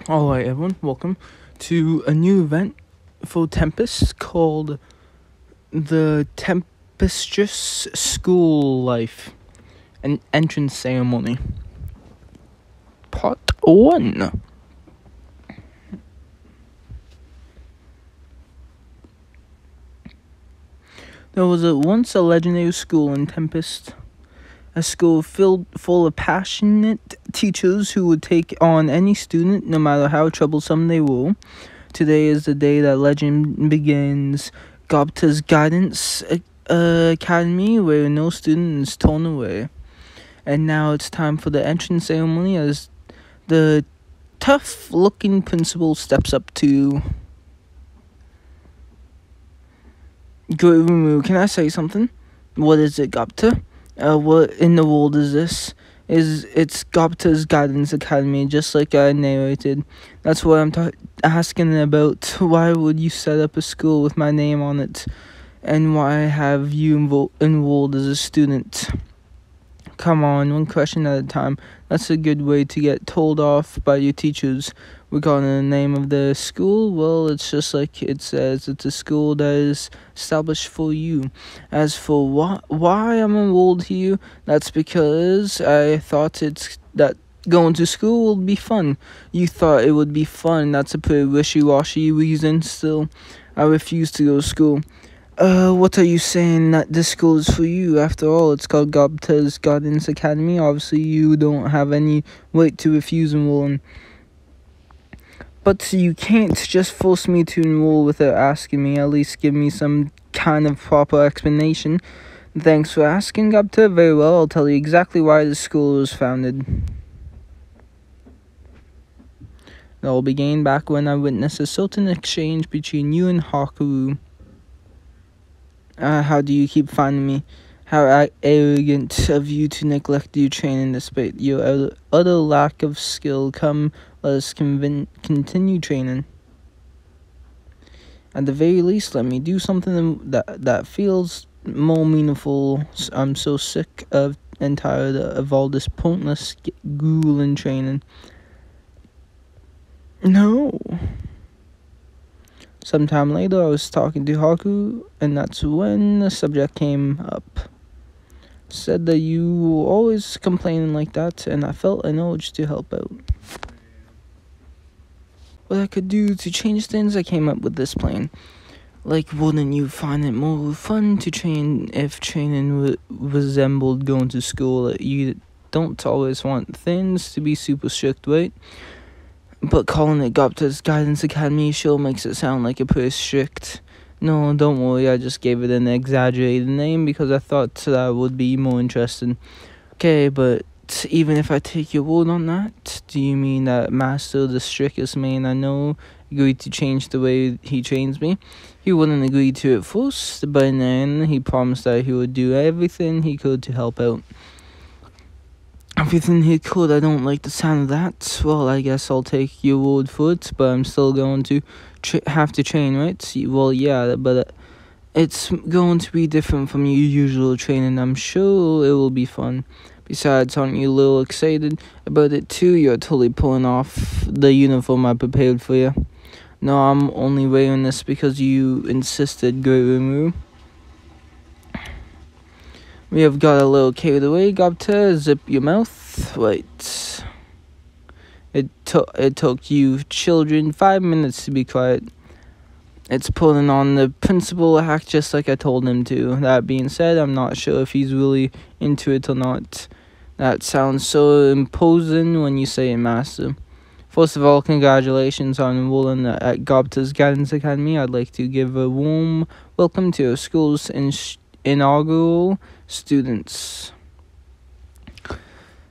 Alright, everyone, welcome to a new event for Tempest called the Tempestuous School Life, an entrance ceremony. Part 1. There was once a legendary school in Tempest. A school full of passionate teachers who would take on any student, no matter how troublesome they were. Today is the day that legend begins. Gobta's Guidance Academy, where no student is torn away. And now it's time for the entrance ceremony as the tough-looking principal steps up to... Guru, can I say something? What is it, Gobta? What in the world is this? It's Gobta's Guidance Academy, just like I narrated. That's what I'm asking about. Why would you set up a school with my name on it? And why have you enrolled as a student? Come on, one question at a time. That's a good way to get told off by your teachers. Regarding the name of the school, well, it's just like it says. It's a school that is established for you. As for why I'm enrolled here, that's because I thought that going to school would be fun. You thought it would be fun. That's a pretty wishy-washy reason still. I refuse to go to school. What are you saying that this school is for you? After all, it's called Gobta's Guidance Academy. Obviously, you don't have any right to refuse enrolling. But you can't just force me to enroll without asking me. At least give me some kind of proper explanation. Thanks for asking, Gobta. Very well, I'll tell you exactly why the school was founded. It all began back when I witnessed a certain exchange between you and Haku. How do you keep finding me? How arrogant of you to neglect your training despite your utter lack of skill. Come, let us continue training. At the very least, let me do something that feels more meaningful. I'm so sick of and tired of all this pointless grueling training. No. Sometime later, I was talking to Haku, and that's when the subject came up. Said that you were always complaining like that, and I felt an urge to help out. What I could do to change things, I came up with this plan. Like, wouldn't you find it more fun to train if training resembled going to school? You don't always want things to be super strict, right? But calling it Gobta's Guidance Academy sure makes it sound like a pretty strict. No, don't worry, I just gave it an exaggerated name because I thought that would be more interesting. Okay, but even if I take your word on that, do you mean that Master, the strictest man I know, agreed to change the way he trains me? He wouldn't agree to it first, but then he promised that he would do everything he could to help out. Everything he could. I don't like the sound of that. Well, I guess I'll take your word for it, but I'm still going to have to train, right? Well, yeah, but it's going to be different from your usual training. I'm sure it will be fun. Besides, aren't you a little excited about it too? You're totally pulling off the uniform I prepared for you. No, I'm only wearing this because you insisted, Guru. We have got a little carried away, Gobta. Zip your mouth. Wait. It took you children 5 minutes to be quiet. It's pulling on the principal act just like I told him to. That being said, I'm not sure if he's really into it or not. That sounds so imposing when you say it, Master. First of all, congratulations on enrolling at Gobta's Guidance Academy. I'd like to give a warm welcome to our school's inaugural students.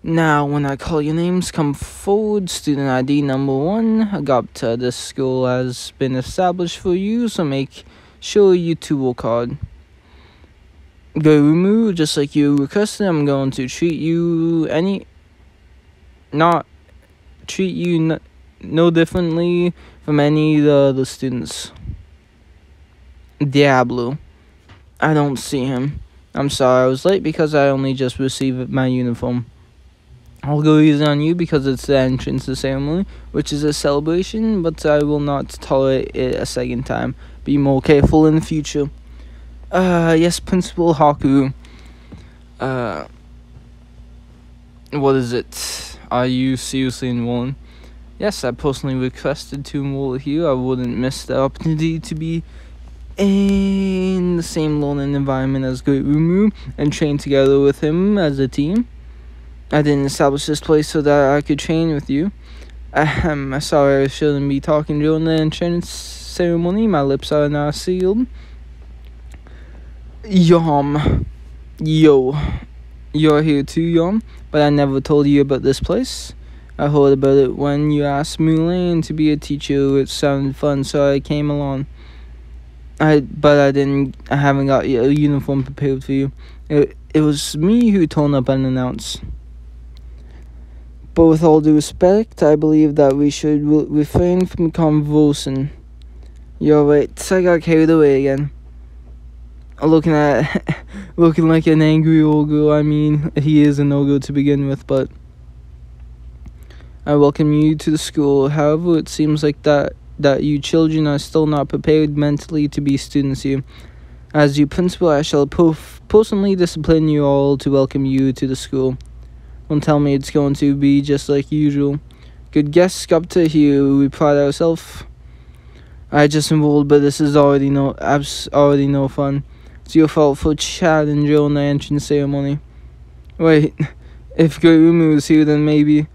Now, when I call your names, come forward. Student ID number 1. Gobta, this school has been established for you, so make sure you two work hard. Guru, just like you requested, I'm going to treat you no differently from any of the other students. Diablo. I don't see him. I'm sorry I was late because I only just received my uniform. I'll go easy on you because it's the entrance to the ceremony, which is a celebration, but I will not tolerate it a second time. Be more careful in the future. Yes, Principal Haku. What is it? Are you seriously enrolling? Yes, I personally requested to enroll here. I wouldn't miss the opportunity to be in the same learning environment as Great Rumu and train together with him as a team. I didn't establish this place so that I could train with you. I'm sorry I shouldn't be talking during the entrance ceremony. My lips are now sealed. Yom. Yo. You're here too, Yom, but I never told you about this place. I heard about it when you asked Mulan to be a teacher. It sounded fun, so I came along. I haven't got a uniform prepared for you. It was me who turned up unannounced. But with all due respect, I believe that we should refrain from conversing. You're right, I got carried away again. Looking like an angry ogre. I mean, he is an ogre to begin with, but I welcome you to the school. However, it seems like that you children are still not prepared mentally to be students here. As your principal, I shall personally discipline you all to welcome you to the school. Don't tell me it's going to be just like usual. Good guess, Gupta. Here we pride ourselves. I just enrolled, but this is already no fun. It's your fault for chatting during the entrance ceremony. Wait, if Gurumi was here, then maybe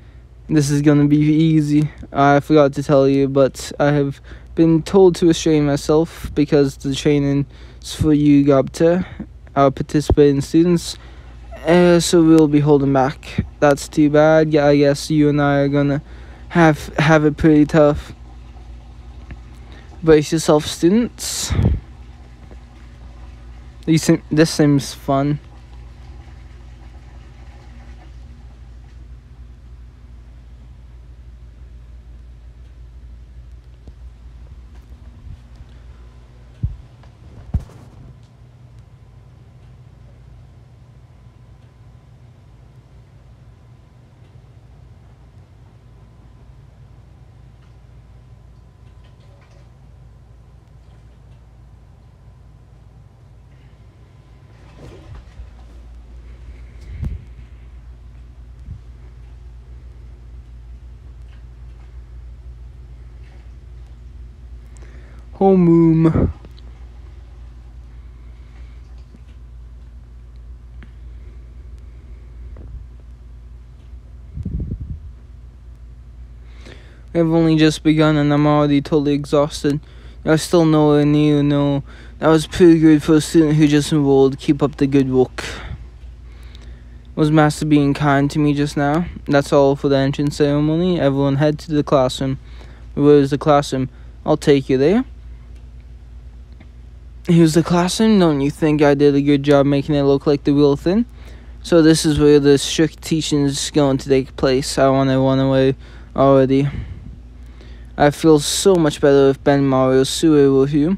this is gonna be easy. I forgot to tell you, but I have been told to restrain myself because the training is for you, Gupta, our participating students. So we'll be holding back. That's too bad. Yeah, I guess you and I are gonna have it pretty tough. Brace yourself, students. This seems fun. Homeroom. I've only just begun and I'm already totally exhausted. I still nowhere near. No, that was pretty good for a student who just enrolled. Keep up the good work. Was Master being kind to me just now? That's all for the entrance ceremony. Everyone head to the classroom. Where is the classroom? I'll take you there. Here's the classroom. Don't you think I did a good job making it look like the real thing? So this is where the strict teaching is going to take place. I want to run away already. I feel so much better if Ben Mario Sue were here.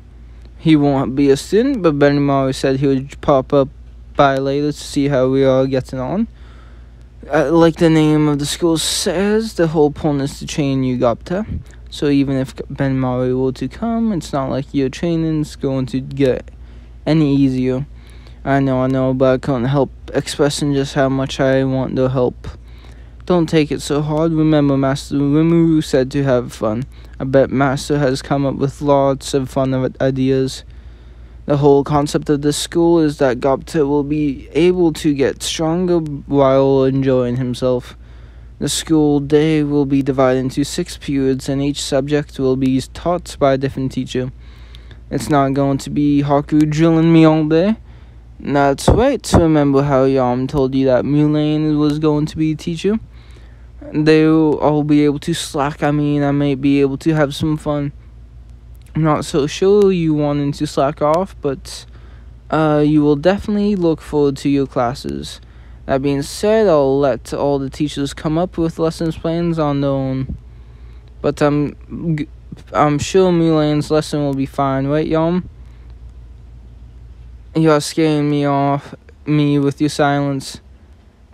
He won't be a student, but Ben Mario said he would pop up by later to see how we are getting on. Like the name of the school says, the whole point is to train you, Gupta. So even if Ben Mario were to come, it's not like your training's going to get any easier. I know, but I can't help expressing just how much I want the help. Don't take it so hard. Remember, Master Rimuru said to have fun. I bet Master has come up with lots of fun ideas. The whole concept of this school is that Gupta will be able to get stronger while enjoying himself. The school day will be divided into 6 periods, and each subject will be taught by a different teacher. It's not going to be Haku drilling me all day. That's right. Remember how Yam told you that Mulan was going to be a teacher? They'll all be able to slack. I might be able to have some fun. I'm not so sure you wanting to slack off, but you will definitely look forward to your classes. That being said, I'll let all the teachers come up with lessons plans on their own. But I'm sure Mulan's lesson will be fine, right, Yom? You are scaring me with your silence.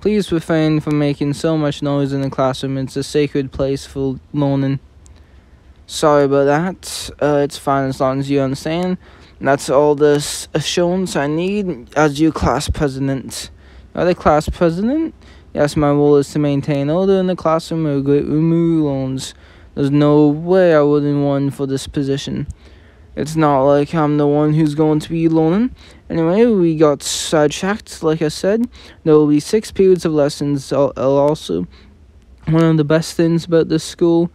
Please refrain from making so much noise in the classroom. It's a sacred place for learning. Sorry about that. It's fine as long as you understand. That's all the assurance I need as your class president. Are the class president? Yes, my role is to maintain order in the classroom and remove loans. There's no way I wouldn't run for this position. It's not like I'm the one who's going to be learning. Anyway, we got sidetracked. Like I said, there will be 6 periods of lessons. Also, one of the best things about this school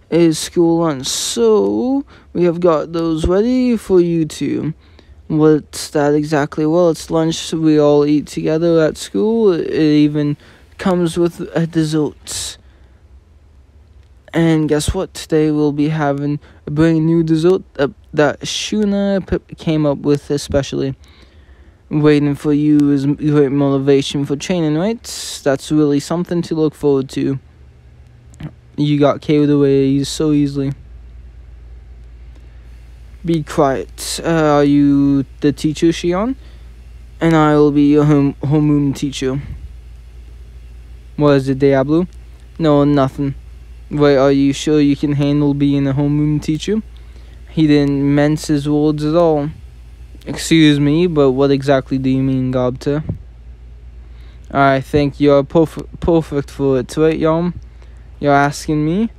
is school lunch. So, we have got those ready for you two. What's that exactly? Well, it's lunch we all eat together at school. It even comes with a dessert. And guess what? Today we'll be having a brand new dessert that Shuna came up with especially. Waiting for you is great motivation for training, right? That's really something to look forward to. You got carried away so easily. Be quiet. Are you the teacher, Shion? And I will be your homeroom teacher. What is it, Diablo? No, nothing. Wait, are you sure you can handle being a homeroom teacher? He didn't mince his words at all. Excuse me, but what exactly do you mean, Gobta? I think you're perfect for it, right, Yom? You're asking me?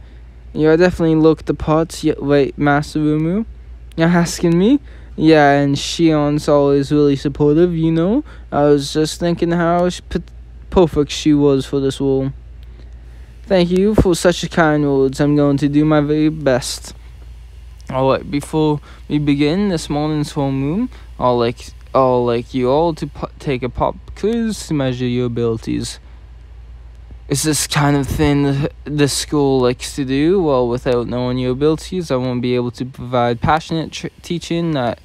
You definitely look the part. Wait, Master Rumu? You're asking me? Yeah, and Shion's always really supportive, you know? I was just thinking how perfect she was for this role. Thank you for such kind words. I'm going to do my very best. Alright, before we begin this morning's homeroom, I'll like you all to take a pop quiz to measure your abilities. Is this kind of thing the school likes to do? Well, without knowing your abilities, I won't be able to provide passionate teaching that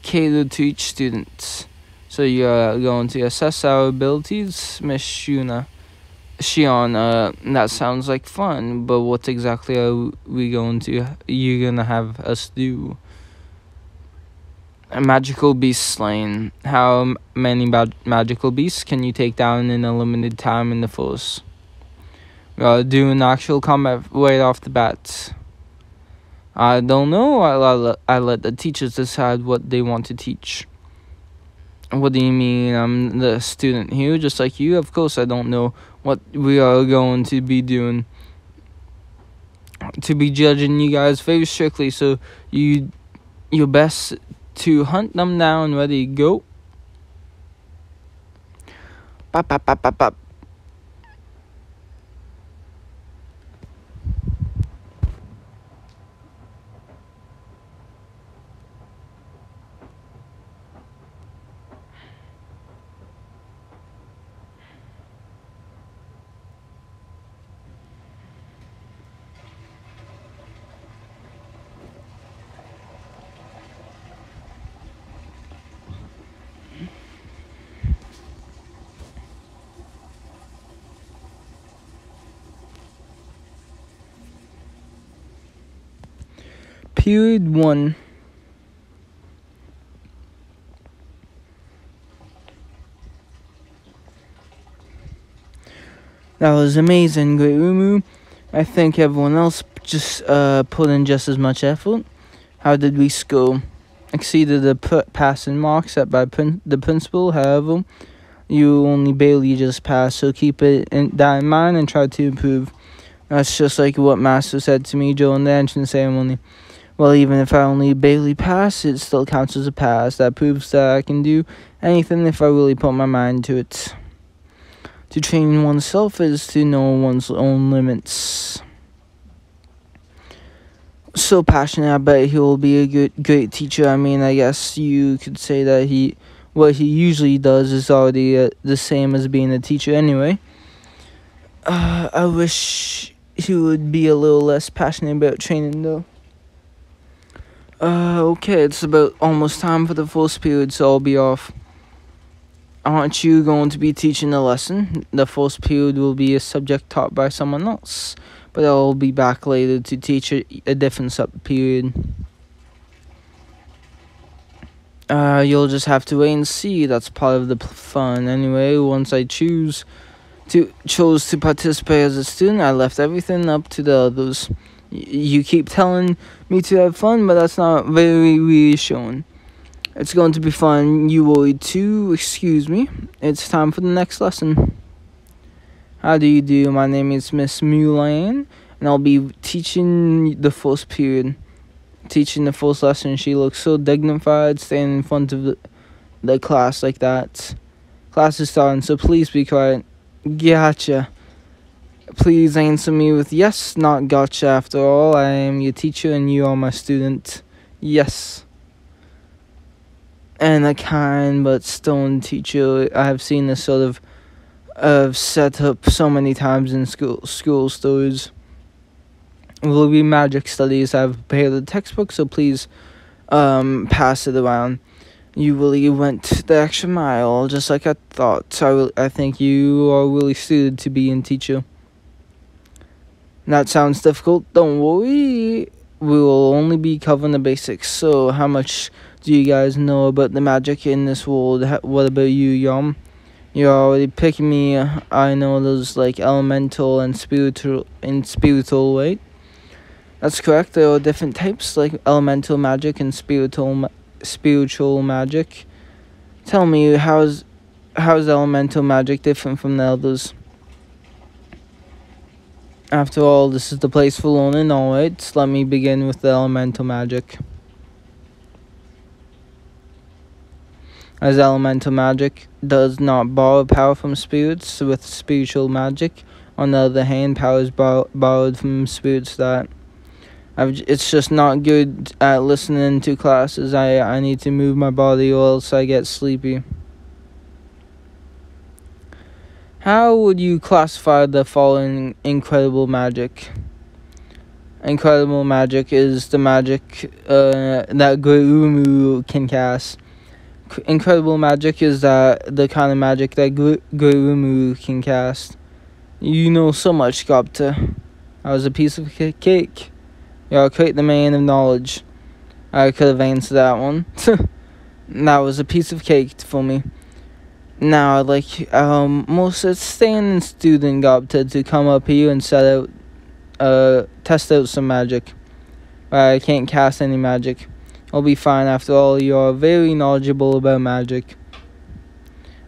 catered to each student. So you're going to assess our abilities, Miss Shion. That sounds like fun, but what exactly are you gonna have us do? A magical beast slaying. How many magical beasts can you take down in a limited time in the force? Do an actual combat right off the bat. I don't know. I let the teachers decide what they want to teach. What do you mean? I'm the student here, just like you. Of course I don't know what we are going to be doing. To be judging you guys very strictly, so your best to hunt them down. Ready, go. Bop, bop, bop, bop, bop. Period 1. That was amazing, Great Rumu. I think everyone else just put in just as much effort. How did we score? Exceeded the passing mark set by the principal. However, you only barely just passed, so keep that in mind and try to improve. That's just like what Master said to me during the entrance ceremony. Well, even if I only barely pass, it still counts as a pass. That proves that I can do anything if I really put my mind to it. To train oneself is to know one's own limits. So passionate, I bet he will be a great teacher. I mean, I guess you could say that what he usually does is already the same as being a teacher anyway. I wish he would be a little less passionate about training, though. Okay, it's about almost time for the first period, so I'll be off. Aren't you going to be teaching a lesson? The first period will be a subject taught by someone else, but I'll be back later to teach a different period. You'll just have to wait and see. That's part of the fun. Anyway, once I choose chose to participate as a student. I left everything up to the others. You keep telling me to have fun, but that's not very reassuring. It's going to be fun. You will too. Excuse me. It's time for the next lesson. How do you do? My name is Miss Mulan, and I'll be teaching the first period. Teaching the first lesson. She looks so dignified standing in front of the class like that. Class is starting, so please be quiet. Gotcha. Please answer me with yes, not gotcha. After all, I am your teacher and you are my student. Yes. And a kind but stern teacher. I have seen this sort of set up so many times in school stories. It will be magic studies. I've prepared the textbook, so please pass it around. You really went the extra mile, just like I thought. I think you are really suited to be a teacher. That sounds difficult. Don't worry. We will only be covering the basics. So, how much do you guys know about the magic in this world? What about you, Yum? You're already picking me. I know those like elemental and spiritual, right? That's correct. There are different types, like elemental magic and spiritual magic. Tell me, how's elemental magic different from the others? After all, this is the place for learning, alright? Let me begin with the elemental magic. As elemental magic does not borrow power from spirits, with spiritual magic, on the other hand, power is borrowed from spirits that... it's just not good at listening to classes. I need to move my body or else I get sleepy. How would you classify the following incredible magic? Incredible magic is the magic that Gurumu can cast. Incredible magic is the kind of magic that Gurumu can cast. You know so much, Gupta. I was a piece of cake. You're quite the man of knowledge. I could have answered that one. That was a piece of cake for me. Now I'd like most standing student Gupta to come up here and test out some magic. I can't cast any magic. I'll be fine. After all, you are very knowledgeable about magic.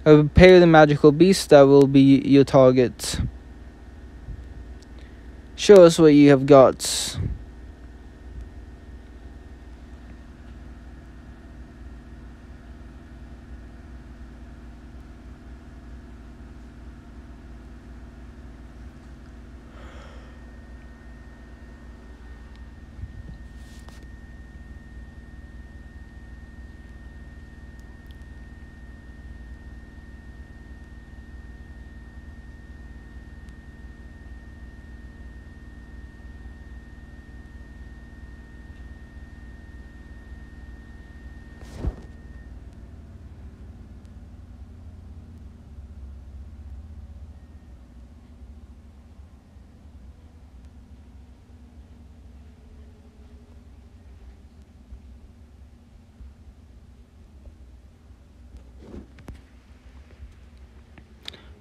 I prepare the magical beast that will be your target. Show us what you have got.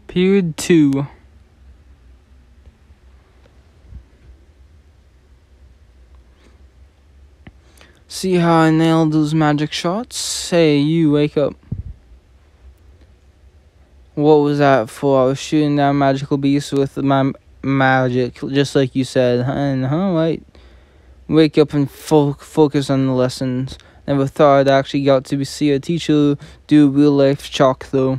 Period 2. See how I nailed those magic shots? Hey, you, wake up. What was that for? I was shooting down magical beasts with my magic, just like you said. Right. Wake up and focus on the lessons. Never thought I'd actually got to see a teacher do real life chalk though.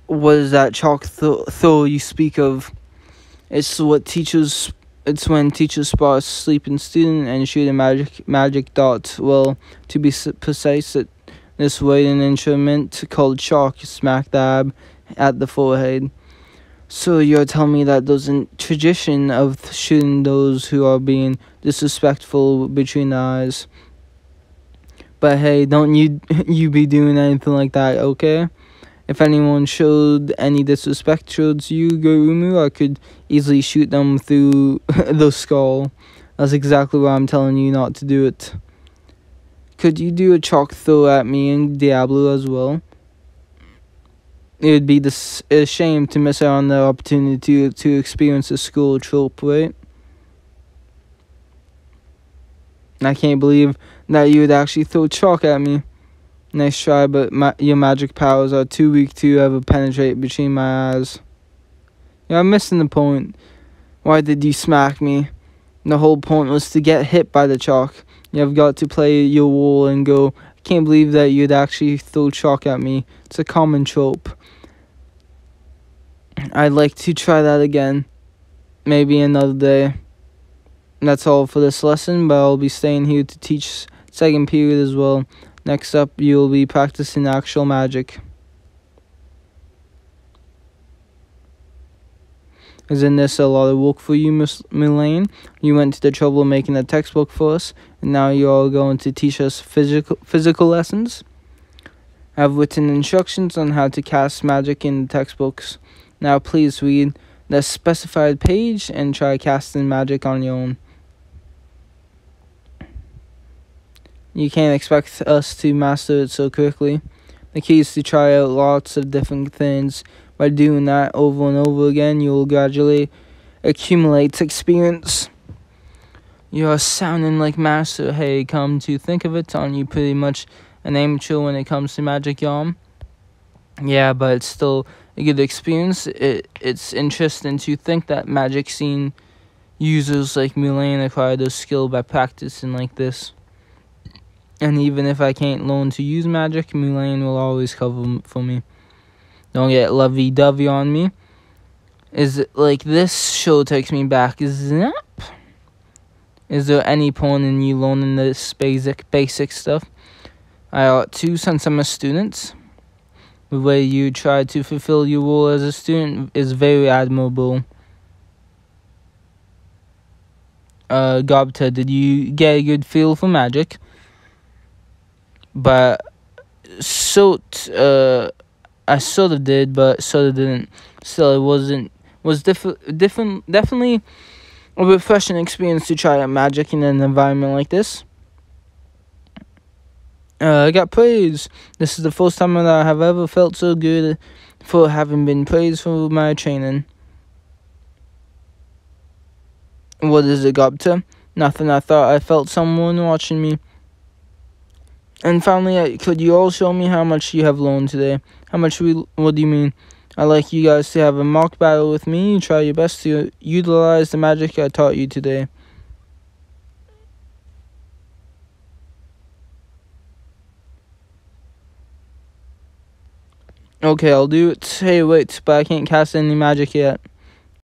What is that chalk throw you speak of? It's when teachers spot a sleeping student and shoot a magic dot. Well, to be precise, this way an instrument called chalk smack dab at the forehead. So you're telling me that there's a tradition of shooting those who are being disrespectful between the eyes. But hey, don't you be doing anything like that, okay? If anyone showed any disrespect towards you, Gurumu, I could easily shoot them through the skull. That's exactly why I'm telling you not to do it. Could you do a chalk throw at me and Diablo as well? It would be a shame to miss out on the opportunity to experience a school trope, right? I can't believe that you would actually throw chalk at me. Nice try, but your magic powers are too weak to ever penetrate between my eyes. I'm missing the point. Why did you smack me? The whole point was to get hit by the chalk. You've got to play your role and go, I can't believe that you'd actually throw chalk at me. It's a common trope. I'd like to try that again. Maybe another day. That's all for this lesson, but I'll be staying here to teach second period as well. Next up, you'll be practicing actual magic. Isn't this a lot of work for you, Miss Mullane? You went to the trouble of making a textbook for us, and now you're all going to teach us physical lessons? I've written instructions on how to cast magic in the textbooks. Now please read the specified page and try casting magic on your own. You can't expect us to master it so quickly. The key is to try out lots of different things. By doing that over and over again, you will gradually accumulate experience. You're sounding like master. Hey, come to think of it, aren't you pretty much an amateur when it comes to magic, Yom? Yeah, but it's still a good experience. It's interesting to think that magic scene users like Mullane acquire their skill by practicing like this. And even if I can't learn to use magic, Mullane will always cover for me. Don't get lovey-dovey on me. Is it like this show takes me back? Snap. Is there any point in you learning this basic stuff? I ought to, since I'm a student. The way you try to fulfill your role as a student is very admirable. Gobta, did you get a good feel for magic? But I sort of did, but sort of didn't. Still, it was definitely a refreshing experience to try out magic in an environment like this. I got praise. This is the first time that I have ever felt so good for having been praised for my training. What is it, Gobta? Nothing. I thought I felt someone watching me. And finally, could you all show me how much you have learned today? What do you mean? I'd like you guys to have a mock battle with me. Try your best to utilize the magic I taught you today. Okay, I'll do it. Hey, wait, but I can't cast any magic yet.